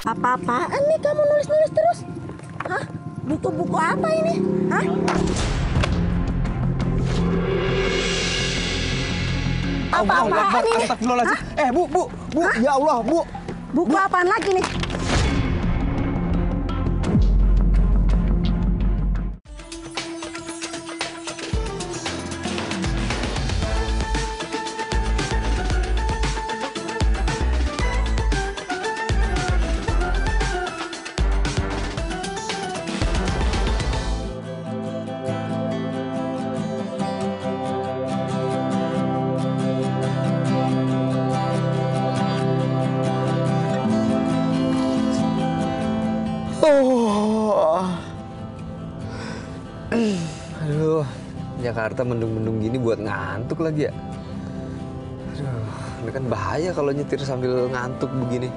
Apa-apaan nih kamu nulis-nulis terus? Hah? Buku-buku apa ini? Hah? Apa-apaan ini? Astagfirullahaladzim. Bu. Ya Allah, Bu. Buku apaan lagi nih? Aduh, Jakarta mendung-mendung gini buat ngantuk lagi ya. Aduh, ini kan bahaya kalau nyetir sambil ngantuk begini.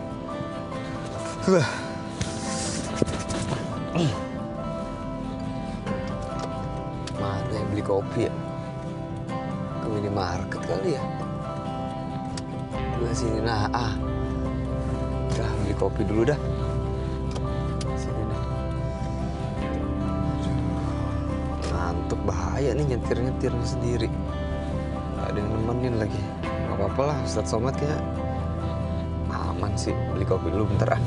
Mana yang beli kopi ya? Ke minimarket kali ya? Sini, Udah, beli kopi dulu dah. Bahaya nih nyetir-nyetirnya sendiri. Nggak ada yang nemenin lagi. Nggak apa-apa lah, Ustadz Somad kayaknya aman sih. Beli kopi dulu bentar ah.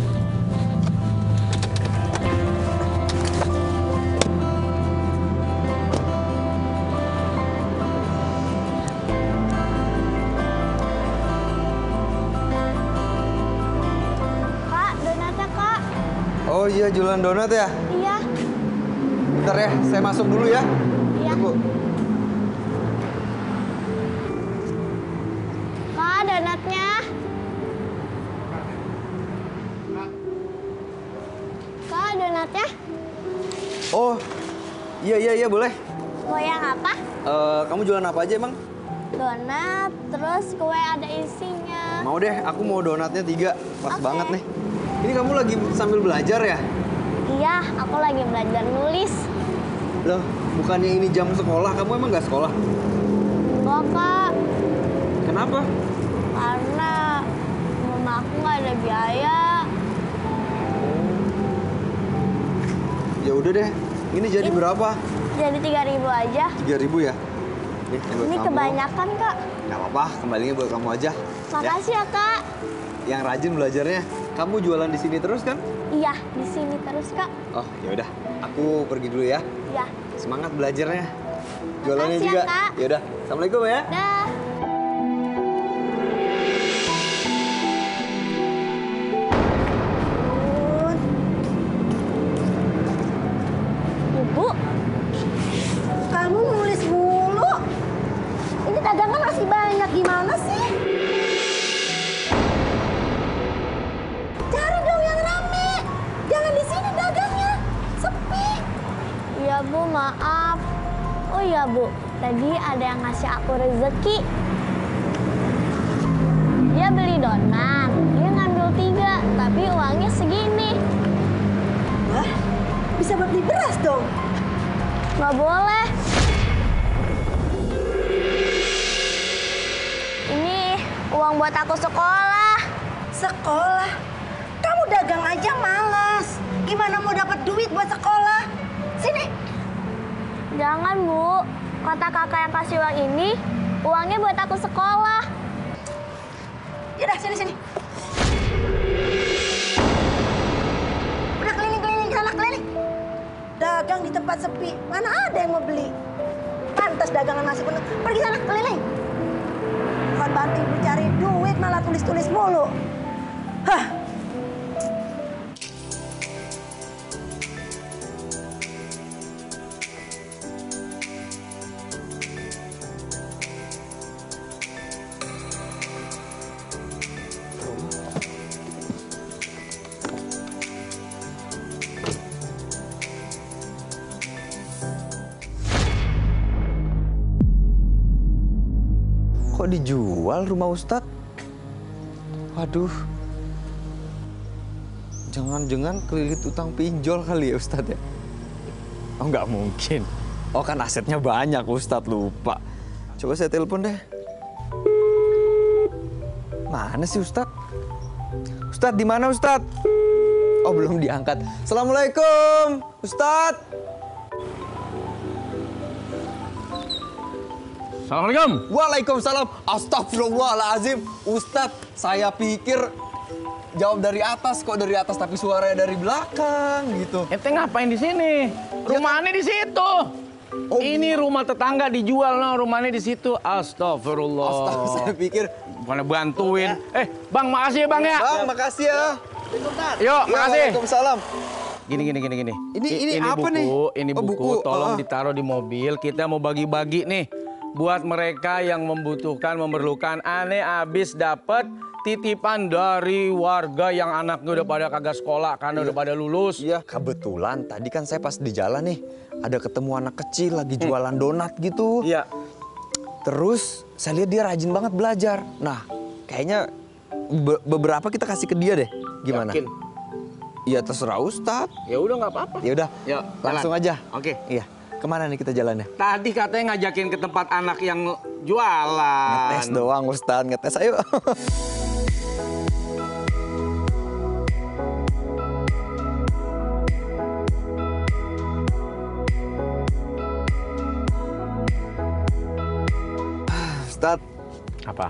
Kak, donatnya Kak. Oh iya, jualan donat ya? Iya. Bentar ya, saya masuk dulu ya. Iya. Tunggu. Kak, donatnya. Kak, donatnya. Oh, iya boleh. Mau yang apa? Kamu jualan apa aja emang? Donat, terus kue ada isinya. Mau deh, aku mau donatnya 3. Pas Oke. banget nih. Ini kamu lagi sambil belajar ya? Iya, aku lagi belajar nulis. Loh, bukannya ini jam sekolah, kamu emang nggak sekolah? Enggak, Kak. Kenapa? Karena mama aku nggak ada biaya. Ya udah deh, ini jadi berapa? Jadi 3.000 aja. 3.000 ya? Nih, buat Ini kamu. kebanyakan, Kak. Nggak apa-apa, kembalinya buat kamu aja. Makasih ya, Kak. Yang rajin belajarnya. Kamu jualan di sini terus kan? Iya, di sini terus, Kak. Oh, ya udah. Aku pergi dulu ya. Iya. Semangat belajarnya. Jualannya Makasih ya, juga. Kak. Ya udah. Assalamualaikum ya. Dah. Ibu, Kamu nulis mulu. Ini dagangan masih banyak. Gimana sih? Cari dong yang rame. Jangan di sini dagangnya. Sepi. iya Bu, maaf. Oh iya Bu, tadi ada yang ngasih aku rezeki. Dia beli donat, dia ngambil 3, tapi uangnya segini. Wah, bisa buat beli beras dong. Nggak boleh. Ini uang buat aku sekolah. Sekolah? Kamu dagang aja malas. Gimana mau dapat duit buat sekolah? Sini. Jangan Bu, kata kakak yang kasih uang ini, uangnya buat aku sekolah. Yaudah, sini. Udah keliling-keliling sana, keliling. Dagang di tempat sepi, mana ada yang mau beli? Pantas dagangan masih penuh. Pergi sana, keliling. Bukan bantu ibu cari duit, malah tulis-tulis mulu. Hah? Kok dijual rumah Ustadz? Waduh. Jangan-jangan kelilit utang pinjol kali ya Ustadz ya? Oh nggak mungkin. Oh kan asetnya banyak Ustadz, lupa. Coba saya telepon deh. Mana sih Ustadz? Ustadz di mana Ustadz? Oh, belum diangkat. Assalamualaikum, Ustadz. Assalamualaikum. Waalaikumsalam. Astagfirullahaladzim. Ustadz, saya pikir jawab dari atas, kok dari atas tapi suaranya dari belakang gitu. Ente ngapain di sini? Rumahnya di situ. Oh. Ini rumah tetangga dijual, no. Rumahnya di situ. Astagfirullah. Astaga, saya pikir. Bukannya bantuin. Bang, makasih ya, Bang ya. Bang, makasih ya. Yuk, makasih. Waalaikumsalam. Gini. Ini apa buku, nih? Ini Oh, buku, buku. tolong ditaruh di mobil. Kita mau bagi-bagi nih. Buat mereka yang membutuhkan, memerlukan. Aneh abis dapet titipan dari warga yang anaknya udah pada kagak sekolah karena udah pada lulus. Iya, kebetulan tadi kan saya pas di jalan nih, ada ketemu anak kecil lagi jualan donat gitu. Iya. Terus saya lihat dia rajin banget belajar. Nah, kayaknya beberapa kita kasih ke dia deh. Gimana? Yakin? Iya, terserah Ustadz. Ya udah nggak apa-apa. Ya udah, Yuk, langsung jalan. aja. Oke. Iya. Kemana nih kita jalannya? Tadi katanya ngajakin ke tempat anak yang jualan. Ngetes doang Ustadz, ngetes ayo. Ustadz, Apa?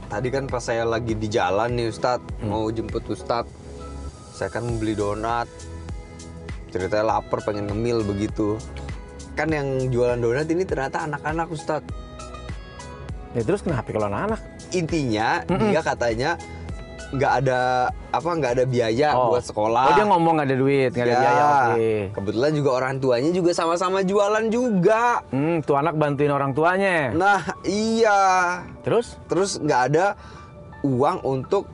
tadi kan pas saya lagi di jalan nih Ustadz, mau jemput Ustadz. Saya kan beli donat. Ceritanya lapar, pengen ngemil begitu. Kan yang jualan donat ini ternyata anak-anak Ustadz. Ya terus kenapa kalau anak-anak? Intinya dia katanya nggak ada biaya buat sekolah. Oh, dia ngomong nggak ada duit, nggak ada Ya, biaya. Oke. kebetulan juga orang tuanya juga sama-sama jualan juga. Tuh anak bantuin orang tuanya. Nah iya, Terus? nggak ada uang untuk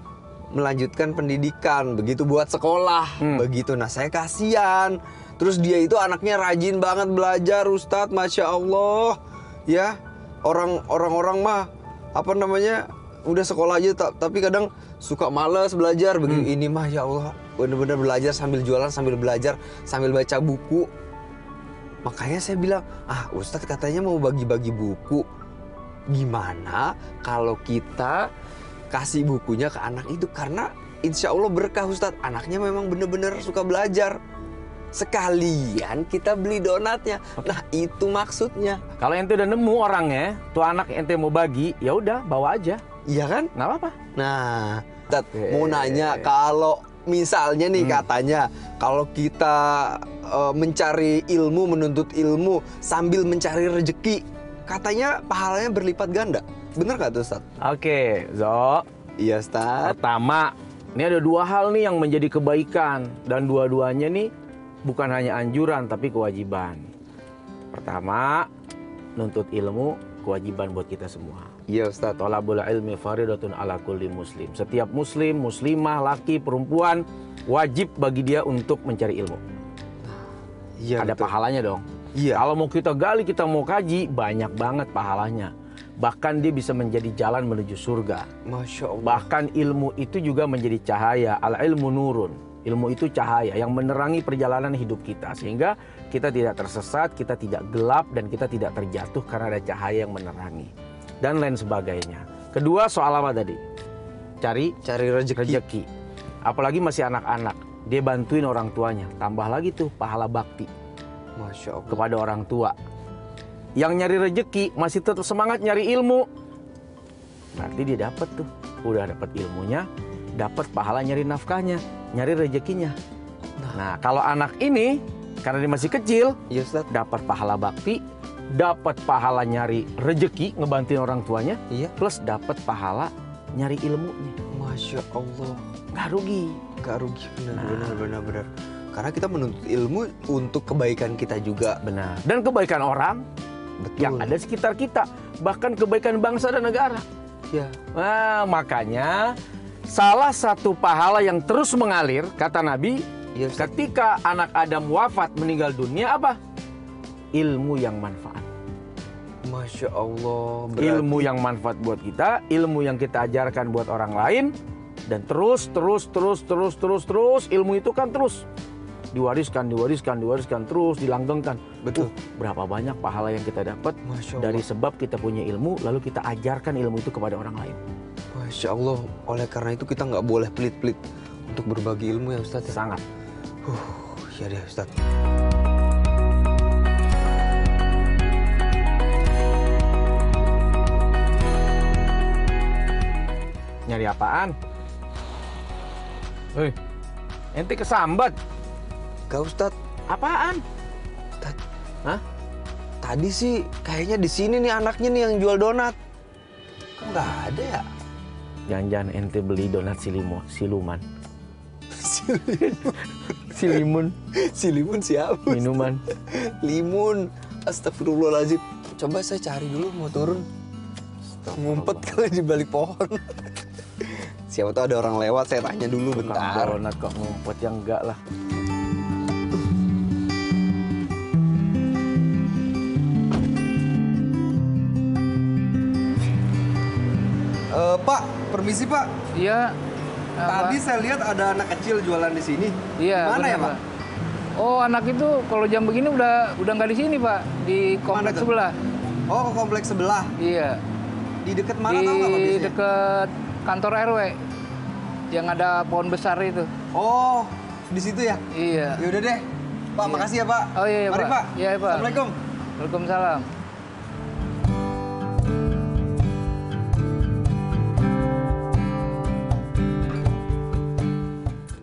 melanjutkan pendidikan, begitu buat sekolah, begitu. Nah saya kasihan. Terus dia itu anaknya rajin banget belajar, Ustadz, Masya Allah. Ya, orang-orang mah apa namanya udah sekolah aja, tapi kadang suka malas belajar. Begitu ini mah ya Allah, bener-bener belajar sambil jualan, sambil belajar, sambil baca buku. Makanya saya bilang, Ustadz katanya mau bagi-bagi buku. Gimana kalau kita kasih bukunya ke anak itu? Karena insya Allah berkah Ustadz, anaknya memang bener-bener suka belajar. Sekalian kita beli donatnya. Nah itu maksudnya. Kalau ente udah nemu orangnya, tuh anak ente mau bagi, ya udah bawa aja. Iya kan? Nggak apa-apa. Nah, Ustadz, mau nanya, kalau misalnya nih katanya, kalau kita mencari ilmu, menuntut ilmu sambil mencari rezeki, katanya pahalanya berlipat ganda. Bener gak tuh Ustadz? Oke, Zo. Iya Ustadz. Pertama, ini ada dua hal nih yang menjadi kebaikan. Dan dua-duanya nih bukan hanya anjuran, tapi kewajiban. Pertama, nuntut ilmu, kewajiban buat kita semua. Iya Ustadz. Thalabul ilmi faridatun ala kulli muslim. Setiap muslim, muslimah, laki, perempuan, wajib bagi dia untuk mencari ilmu. Iya, Ada betul. pahalanya dong. Iya. Kalau mau kita gali, kita mau kaji, banyak banget pahalanya. Bahkan dia bisa menjadi jalan menuju surga. Masya Allah. Bahkan ilmu itu juga menjadi cahaya. Al-ilmu nurun. Ilmu itu cahaya yang menerangi perjalanan hidup kita. Sehingga kita tidak tersesat, kita tidak gelap, dan kita tidak terjatuh karena ada cahaya yang menerangi. Dan lain sebagainya. Kedua, soal apa tadi? Cari rezeki. Apalagi masih anak-anak. Dia bantuin orang tuanya. Tambah lagi tuh pahala bakti Masya Allah. kepada orang tua. Yang nyari rezeki masih tetap semangat nyari ilmu. Berarti dia dapat tuh. Udah dapat ilmunya, dapat pahala nyari nafkahnya, nyari rezekinya. Nah, kalau anak ini karena dia masih kecil, Iya Ustadz. dapat pahala bakti, dapat pahala nyari rezeki, ngebantuin orang tuanya, Iya. plus dapat pahala nyari ilmunya. Masya Allah. Nggak rugi. Gak rugi, benar. Karena kita menuntut ilmu untuk kebaikan kita juga. Benar. Dan kebaikan orang Betul. yang ada di sekitar kita, bahkan kebaikan bangsa dan negara. Ya. Nah, makanya salah satu pahala yang terus mengalir, kata Nabi, Iya, Ustaz. ketika anak Adam wafat meninggal dunia apa? Ilmu yang manfaat. Masya Allah. Ilmu yang manfaat buat kita, ilmu yang kita ajarkan buat orang lain, dan terus ilmu itu kan terus diwariskan terus dilanggengkan. Betul. Berapa banyak pahala yang kita dapat Masya Allah. dari sebab kita punya ilmu, lalu kita ajarkan ilmu itu kepada orang lain. Masya Allah. Oleh karena itu kita nggak boleh pelit-pelit untuk berbagi ilmu ya Ustadz ya? Sangat. Iya deh Ustadz. Nyari apaan? Hei, ente kesambat. Gak Ustadz. Apaan? Ustadz, Hah? tadi sih kayaknya di sini nih anaknya nih yang jual donat. Kok nggak ada ya? Jangan-jangan ente beli donat siluman. Silimun. Si Limun siapa? Minuman. Limun. Astagfirullahaladzim. Coba saya cari dulu mau turun. Ngumpet kali di balik pohon. Siapa tahu ada orang lewat, saya tanya dulu Tukang bentar. donat kok ngumpet, yang enggak lah. Pak, permisi Pak. Iya. Tadi saya lihat ada anak kecil jualan di sini. Iya. Mana ya benar, Pak? Oh, anak itu kalau jam begini udah nggak di sini Pak, di kompleks tuh? sebelah. Oh, ke kompleks sebelah. Iya. Di dekat mana Di tahu nggak Pak biasanya? dekat kantor RW yang ada pohon besar itu. Oh, di situ ya? Iya. Ya udah deh. Pak, Iya. makasih ya Pak. Oh iya, Mari Pak. Pak. Iya, Pak. Assalamualaikum. Waalaikumsalam.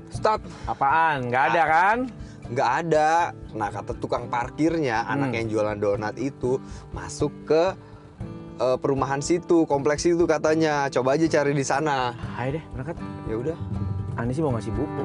Ustadz, Apaan? Nggak ada kan? nggak ada. Nah, kata tukang parkirnya, anak yang jualan donat itu masuk ke perumahan situ, kompleks itu katanya. Coba aja cari di sana. Ayo deh, berangkat. Ya udah. Ani sih mau ngasih buku.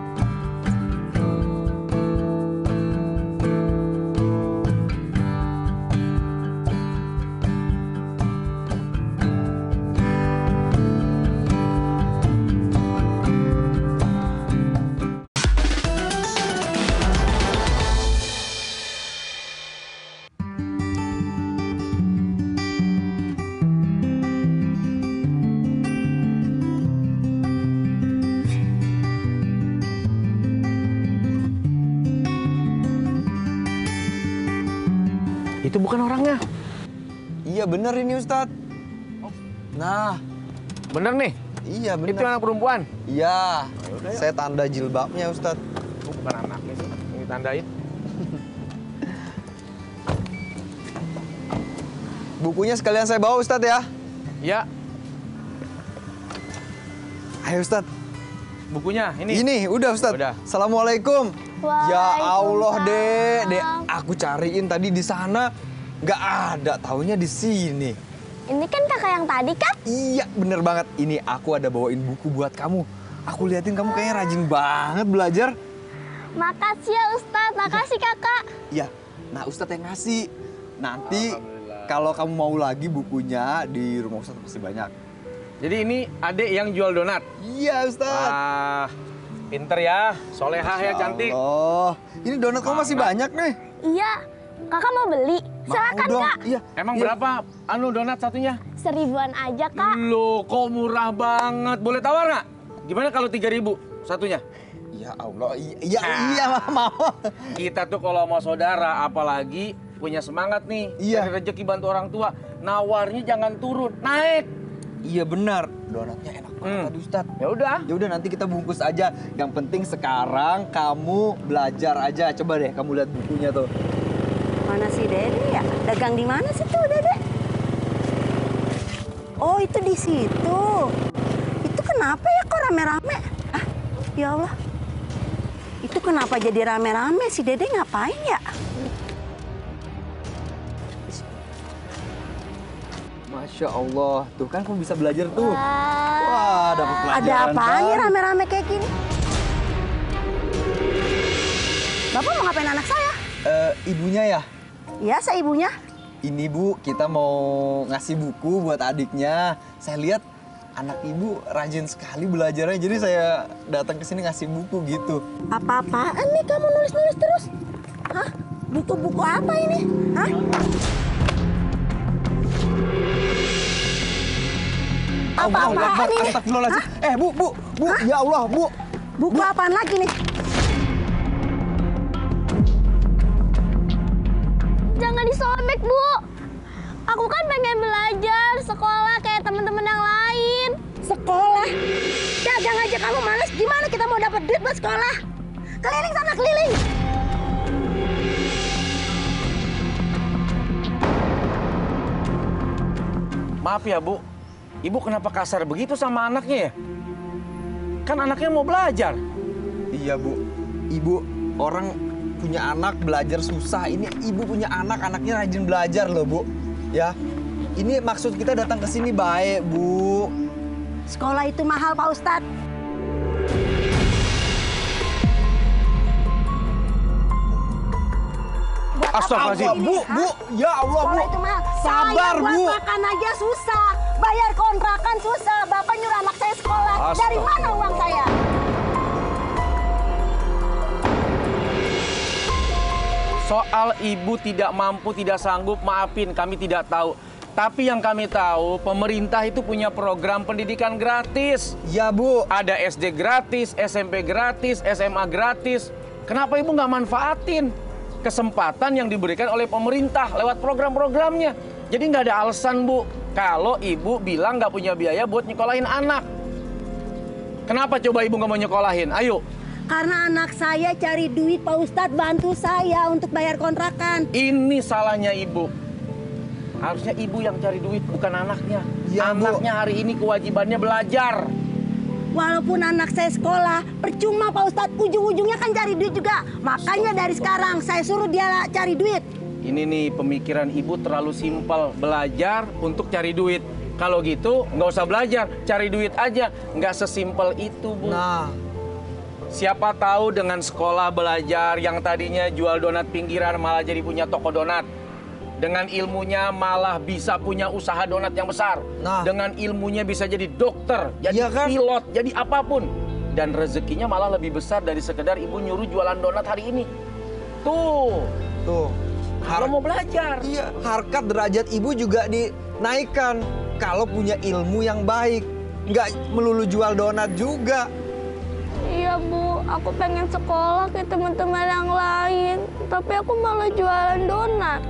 Itu bukan orangnya. Iya bener ini Ustadz. Nah, Bener nih? iya Itu bener. anak perempuan? Iya, saya tanda jilbabnya Ustadz. Oh, bukan anaknya sih. Ini tandain. Bukunya sekalian saya bawa Ustadz ya. Ya, Ayo Ustadz. bukunya ini. Ini udah Ustadz. Udah. Assalamualaikum. Ya Allah Waalaikumsalam. Dek, aku cariin tadi di sana nggak ada, taunya di sini. Ini kan kakak yang tadi kan? Iya bener banget. Ini aku ada bawain buku buat kamu. Aku liatin kamu kayaknya rajin banget belajar. Makasih ya Ustadz, makasih kakak. Iya. Nah Ustadz yang ngasih. Nanti kalau kamu mau lagi bukunya di rumah Ustadz pasti banyak. Jadi ini adik yang jual donat. Iya Ustadz. Wah, pinter ya, solehah ya, cantik. Oh, ini donat kamu masih banyak nih. Iya, kakak mau beli? Silakan Mau dong. kak. Iya. Emang iya. berapa donat satunya? 1000-an aja kak. Loh, kok murah banget. Boleh tawar nggak? Gimana kalau 3.000 satunya? Ya Allah, iya mau. Kita tuh kalau mau saudara, apalagi punya semangat nih, Iya. cari rezeki bantu orang tua, nawarnya jangan turun, naik. Iya benar. Donatnya enak banget tadi Ustadz. Ya udah. Ya udah nanti kita bungkus aja. Yang penting sekarang kamu belajar aja. Coba deh kamu lihat bukunya tuh. Mana si Dede ya? Dagang di mana sih tuh Dede? Oh itu di situ. Itu kenapa ya kok rame-rame? Ah, ya Allah. Itu kenapa jadi rame-rame? Si Dede ngapain ya? Masya Allah. Tuh kan kamu bisa belajar tuh. Wah. Wah, dapat pelajaran. Ada apaan nih baru. rame-rame kayak gini? Bapak mau ngapain anak saya? Ibunya ya? Iya, saya ibunya. Ini Bu, kita mau ngasih buku buat adiknya. Saya lihat anak ibu rajin sekali belajarnya, jadi saya datang ke sini ngasih buku gitu. Apa-apaan nih kamu nulis-nulis terus? Hah? Buku-buku apa ini? Hah? Apa-apaan ini? Astagfirullahaladzim. Bu, ya Allah, Bu. Buku apaan lagi nih? Jangan disobek, Bu. Aku kan pengen belajar teman-teman yang lain. Sekolah. Dagang aja kamu males. Gimana kita mau dapat dapat duit buat sekolah. Keliling sana keliling. Maaf ya Bu, Ibu kenapa kasar begitu sama anaknya ya? Kan anaknya mau belajar. Iya Bu, Ibu orang punya anak belajar susah. Ini Ibu punya anak, anaknya rajin belajar loh Bu. Ya, ini maksud kita datang ke sini baik Bu. Sekolah itu mahal Pak Ustadz. Astagfirullahaladzim. Bu, ya Allah Bu. Sekolah itu mahal. Sabar saya buat Bu. makan aja susah. Bayar kontrakan susah. Bapak nyuruh anak saya sekolah. Dari mana uang saya? Soal Ibu tidak mampu, tidak sanggup, maafin kami tidak tahu. Tapi yang kami tahu, pemerintah itu punya program pendidikan gratis. Ya Bu. Ada SD gratis, SMP gratis, SMA gratis. Kenapa Ibu nggak manfaatin kesempatan yang diberikan oleh pemerintah lewat program-programnya? Jadi nggak ada alasan Bu, kalau Ibu bilang nggak punya biaya buat nyekolahin anak. Kenapa coba Ibu nggak mau nyekolahin? Ayo. Karena anak saya cari duit Pak Ustadz, bantu saya untuk bayar kontrakan. Ini salahnya Ibu. Harusnya Ibu yang cari duit, bukan anaknya. Ya, Bu. Anaknya hari ini kewajibannya belajar. Walaupun anak saya sekolah, percuma Pak Ustadz, ujung-ujungnya kan cari duit juga. Makanya dari sekarang saya suruh dia cari duit. Ini nih pemikiran Ibu terlalu simpel, belajar untuk cari duit. Kalau gitu nggak usah belajar, cari duit aja. Nggak sesimpel itu Bu. Nah, Siapa tahu dengan sekolah belajar yang tadinya jual donat pinggiran malah jadi punya toko donat. Dengan ilmunya malah bisa punya usaha donat yang besar. Nah. Dengan ilmunya bisa jadi dokter, jadi Iya kan? pilot, jadi apapun. Dan rezekinya malah lebih besar dari sekedar Ibu nyuruh jualan donat hari ini. Tuh, tuh. kalau mau belajar. Iya, harkat derajat Ibu juga dinaikkan kalau punya ilmu yang baik. Nggak melulu jual donat juga. Iya Bu, aku pengen sekolah kayak teman-teman yang lain. Tapi aku malah jualan donat.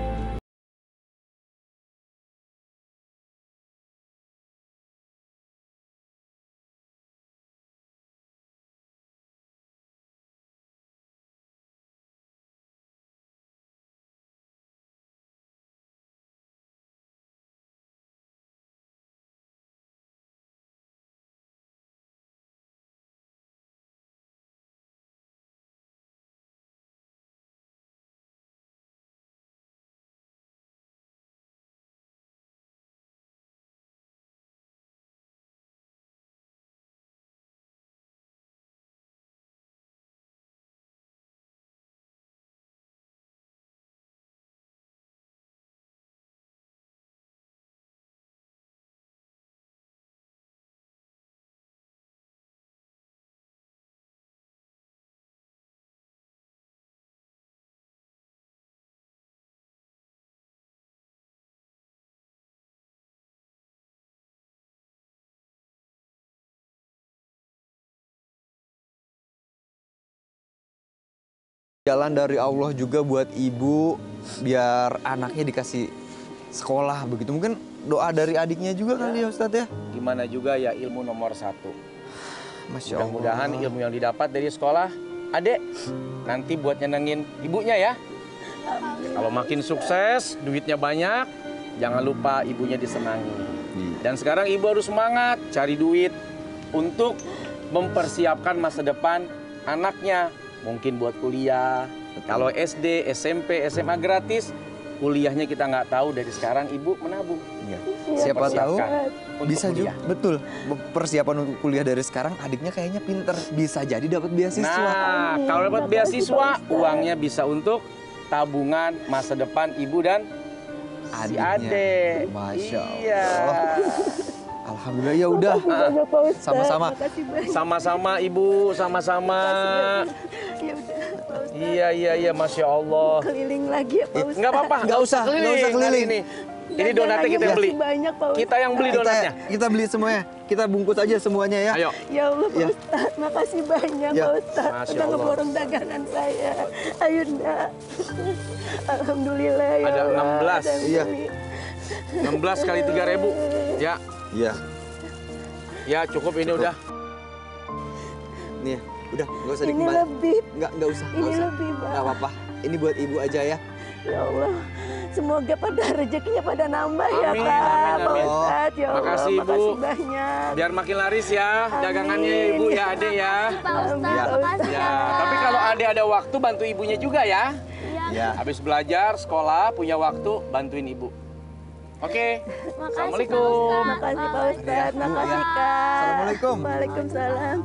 Jalan dari Allah juga buat Ibu biar anaknya dikasih sekolah begitu. Mungkin doa dari adiknya juga kali ya Ustadz ya. Gimana juga ya ilmu nomor satu. Masya Allah. Mudah-mudahan ilmu yang didapat dari sekolah, Adek, nanti buat nyenengin ibunya ya. Kalau makin sukses, duitnya banyak, jangan lupa ibunya disenangi. Dan sekarang Ibu harus semangat cari duit untuk mempersiapkan masa depan anaknya. Mungkin buat kuliah. Kalau SD, SMP, SMA gratis, kuliahnya kita nggak tahu. Dari sekarang Ibu menabung. Iya. Siapa tahu untuk bisa juga. kuliah. Betul. Persiapan untuk kuliah dari sekarang adiknya kayaknya pinter. Bisa jadi dapat beasiswa. Nah, kalau dapat beasiswa, uangnya bisa untuk tabungan masa depan Ibu dan si Adiknya. Adek. Masya Allah. Iya. Alhamdulillah ya udah. Sama-sama. Sama-sama Ibu, sama-sama. Ya udah, Pak Ustadz. Iya, Masya Allah. Keliling lagi ya Pak Ustadz. Nggak apa-apa, nggak usah keliling. kali ini. Ini donatnya kita yang beli. Makasih banyak Pak Ustadz. Kita yang beli donatnya. Kita beli semuanya. Kita bungkus aja semuanya ya. Ayo. Ya Allah Pak Ya. Ustadz, makasih banyak Ya. Pak Ustadz. Masya Udah Allah. ngeborong dagangan saya. Ayo nak. Alhamdulillah ya Ada Allah. 16. Ada yang Iya. beli. 16 kali 3.000. Ya, Iya. ya cukup ini udah. Nih. Udah, nggak usah Ini dikembali. lebih. Nggak usah. Ini lebih, Pak. Nggak apa-apa. Ini buat ibu aja ya. Ya Allah, semoga pada rezekinya pada nambah ya Amin, Pak. amin, Pak amin. Ustadz, ya Allah, Makasih, Ibu. makasih banyak. Biar makin laris ya dagangannya Amin. Ibu ya, Ade ya. Pak Ustadz, Ya. makasih Ya, tapi kalau Ade ada waktu bantu ibunya juga ya. Iya. Ya. Habis belajar, sekolah, punya waktu, bantuin ibu. Oke. Makasih Pak Assalamualaikum. Ustadz. Makasih Pak Ustadz, Bu, makasih ya. Kak. Assalamualaikum. Waalaikumsalam.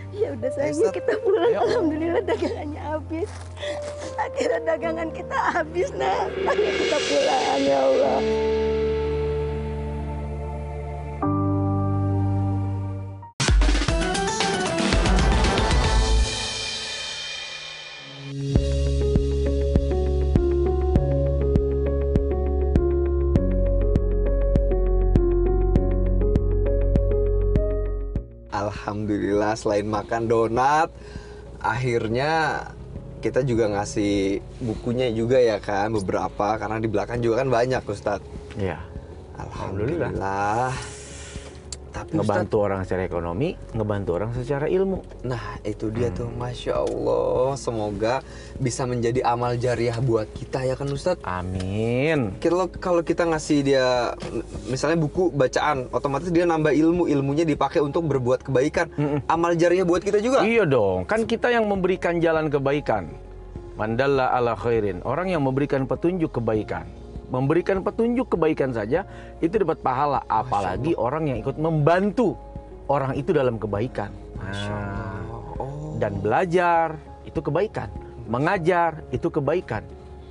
Ya udah sayangnya Ustadz. kita pulang. Ayo. Alhamdulillah dagangannya habis. Akhirnya dagangan kita habis, nah. Ayo kita pulang ya Allah. Alhamdulillah selain makan donat, akhirnya kita juga ngasih bukunya juga ya kan beberapa karena di belakang juga kan banyak Ustadz. Iya. Alhamdulillah. Tapi Ngebantu orang secara ekonomi, ngebantu orang secara ilmu. Nah itu dia tuh, Masya Allah. Semoga bisa menjadi amal jariah buat kita ya kan Ustadz. Amin. Kalau kita ngasih dia misalnya buku bacaan, otomatis dia nambah ilmu, ilmunya dipakai untuk berbuat kebaikan. Amal jariah buat kita juga. Iya dong, kan kita yang memberikan jalan kebaikan. Mandalla ala khairin, orang yang memberikan petunjuk kebaikan. Memberikan petunjuk kebaikan saja itu dapat pahala, apalagi orang yang ikut membantu orang itu dalam kebaikan. Nah, dan belajar itu kebaikan, mengajar itu kebaikan.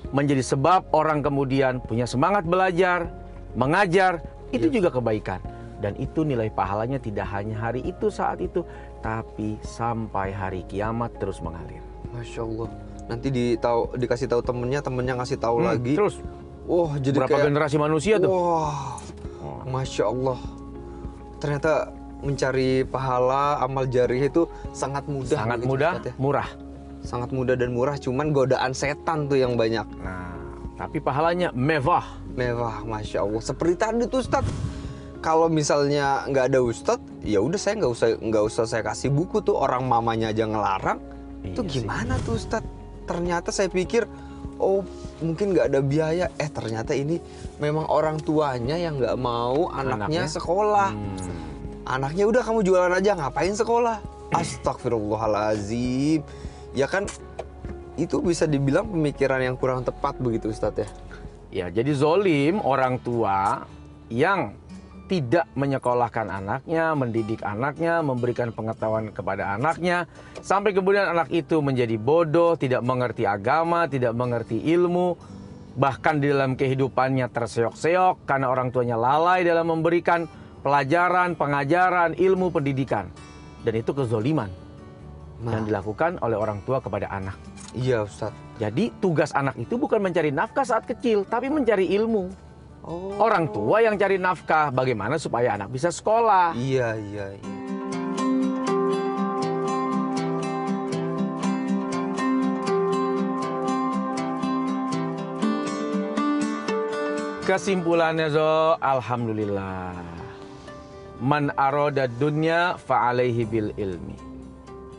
Menjadi sebab orang kemudian punya semangat belajar, mengajar, itu juga kebaikan. Dan itu nilai pahalanya tidak hanya hari itu saat itu, tapi sampai hari kiamat terus mengalir. Masya Allah. Nanti dikasih tahu temennya ngasih tahu lagi. Terus Wah, jadi berapa kayak generasi manusia tuh? wah, Masya Allah. Ternyata mencari pahala amal jariah itu sangat mudah. Sangat begitu, mudah, Ustadz ya. murah. Sangat mudah dan murah. Cuman godaan setan tuh yang banyak. Nah, tapi pahalanya mewah. Mewah, Masya Allah. Seperti tadi tuh Ustadz. Kalau misalnya nggak ada Ustadz, ya udah saya nggak usah saya kasih buku tuh, orang mamanya aja ngelarang. Itu Iya sih. gimana tuh Ustadz? Ternyata saya pikir, oh mungkin nggak ada biaya. Ternyata ini memang orang tuanya yang nggak mau anaknya sekolah. Anaknya udah kamu jualan aja, ngapain sekolah? Astagfirullahalazim. Ya kan itu bisa dibilang pemikiran yang kurang tepat begitu Ustadz ya. Ya, jadi zolim orang tua yang tidak menyekolahkan anaknya, mendidik anaknya, memberikan pengetahuan kepada anaknya, sampai kemudian anak itu menjadi bodoh, tidak mengerti agama, tidak mengerti ilmu, bahkan di dalam kehidupannya terseok-seok karena orang tuanya lalai dalam memberikan pelajaran, pengajaran, ilmu, pendidikan. Dan itu kezoliman yang dilakukan oleh orang tua kepada anak. Iya Ustadz. Jadi tugas anak itu bukan mencari nafkah saat kecil, tapi mencari ilmu. Orang tua yang cari nafkah, bagaimana supaya anak bisa sekolah. Iya. Kesimpulannya alhamdulillah. Man aroda dunya fa'alaihi bil ilmi.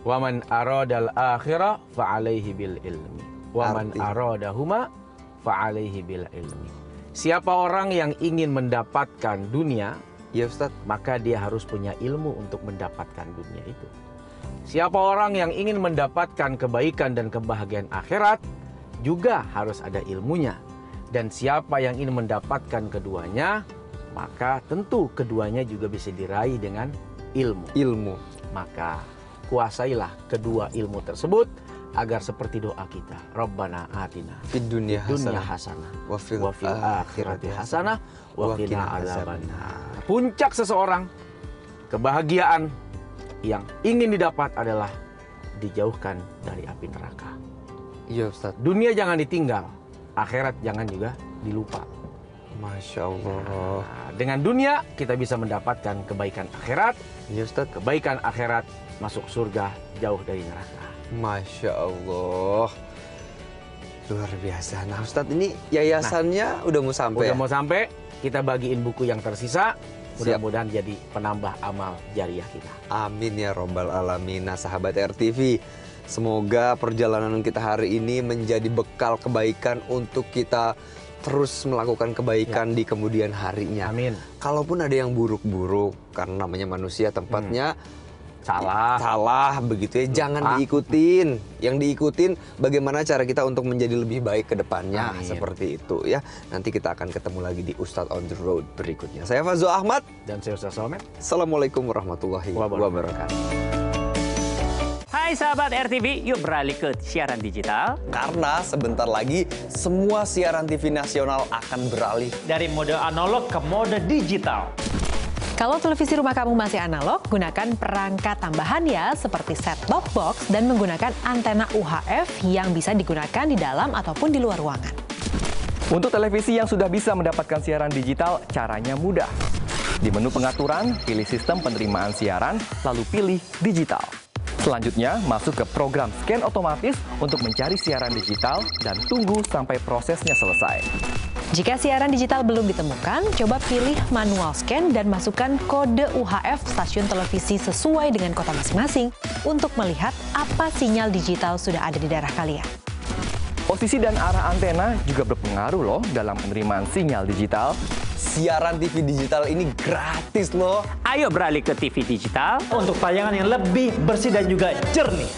Wa man aroda al-akhirah fa'alaihi bil ilmi. Wa man arodahuma fa'alaihi bil ilmi. Siapa orang yang ingin mendapatkan dunia, Iya Ustadz. maka dia harus punya ilmu untuk mendapatkan dunia itu. Siapa orang yang ingin mendapatkan kebaikan dan kebahagiaan akhirat, juga harus ada ilmunya. Dan siapa yang ingin mendapatkan keduanya, maka tentu keduanya juga bisa diraih dengan ilmu. Maka kuasailah kedua ilmu tersebut agar seperti doa kita, Rabbana atina Fid dunya hasanah wa fil akhirati hasanah wa qina adzabannar. Puncak seseorang kebahagiaan yang ingin didapat adalah dijauhkan dari api neraka. Iya Ustadz. Dunia jangan ditinggal, akhirat jangan juga dilupa. Masya Allah. Nah, dengan dunia kita bisa mendapatkan kebaikan akhirat. Iya Ustadz. Kebaikan akhirat masuk surga, jauh dari neraka. Masya Allah. Luar biasa. Nah Ustadz, ini yayasannya udah mau sampai Udah ya? mau sampai, kita bagiin buku yang tersisa. Mudah-mudahan jadi penambah amal jariah kita. Amin ya robbal alamin. Nah, sahabat RTV, semoga perjalanan kita hari ini menjadi bekal kebaikan untuk kita terus melakukan kebaikan di kemudian harinya. Amin. Kalaupun ada yang buruk-buruk, karena namanya manusia tempatnya salah begitu ya, jangan diikutin. Yang diikutin bagaimana cara kita untuk menjadi lebih baik ke depannya. Amin. Seperti itu ya. Nanti kita akan ketemu lagi di Ustadz on the Road berikutnya. Saya Fazul Ahmad. Dan saya Ustaz Solmed. Assalamualaikum warahmatullahi wabarakatuh. Hai sahabat RTV, yuk beralih ke siaran digital. Karena sebentar lagi semua siaran TV nasional akan beralih. Dari mode analog ke mode digital. Kalau televisi rumah kamu masih analog, gunakan perangkat tambahan ya, seperti set-top box dan menggunakan antena UHF yang bisa digunakan di dalam ataupun di luar ruangan. Untuk televisi yang sudah bisa mendapatkan siaran digital, caranya mudah. Di menu pengaturan, pilih sistem penerimaan siaran, lalu pilih digital. Selanjutnya, masuk ke program scan otomatis untuk mencari siaran digital dan tunggu sampai prosesnya selesai. Jika siaran digital belum ditemukan, coba pilih manual scan dan masukkan kode UHF stasiun televisi sesuai dengan kota masing-masing untuk melihat apa sinyal digital sudah ada di daerah kalian. Posisi dan arah antena juga berpengaruh loh dalam penerimaan sinyal digital. Siaran TV digital ini gratis loh. Ayo beralih ke TV digital untuk tayangan yang lebih bersih dan juga jernih.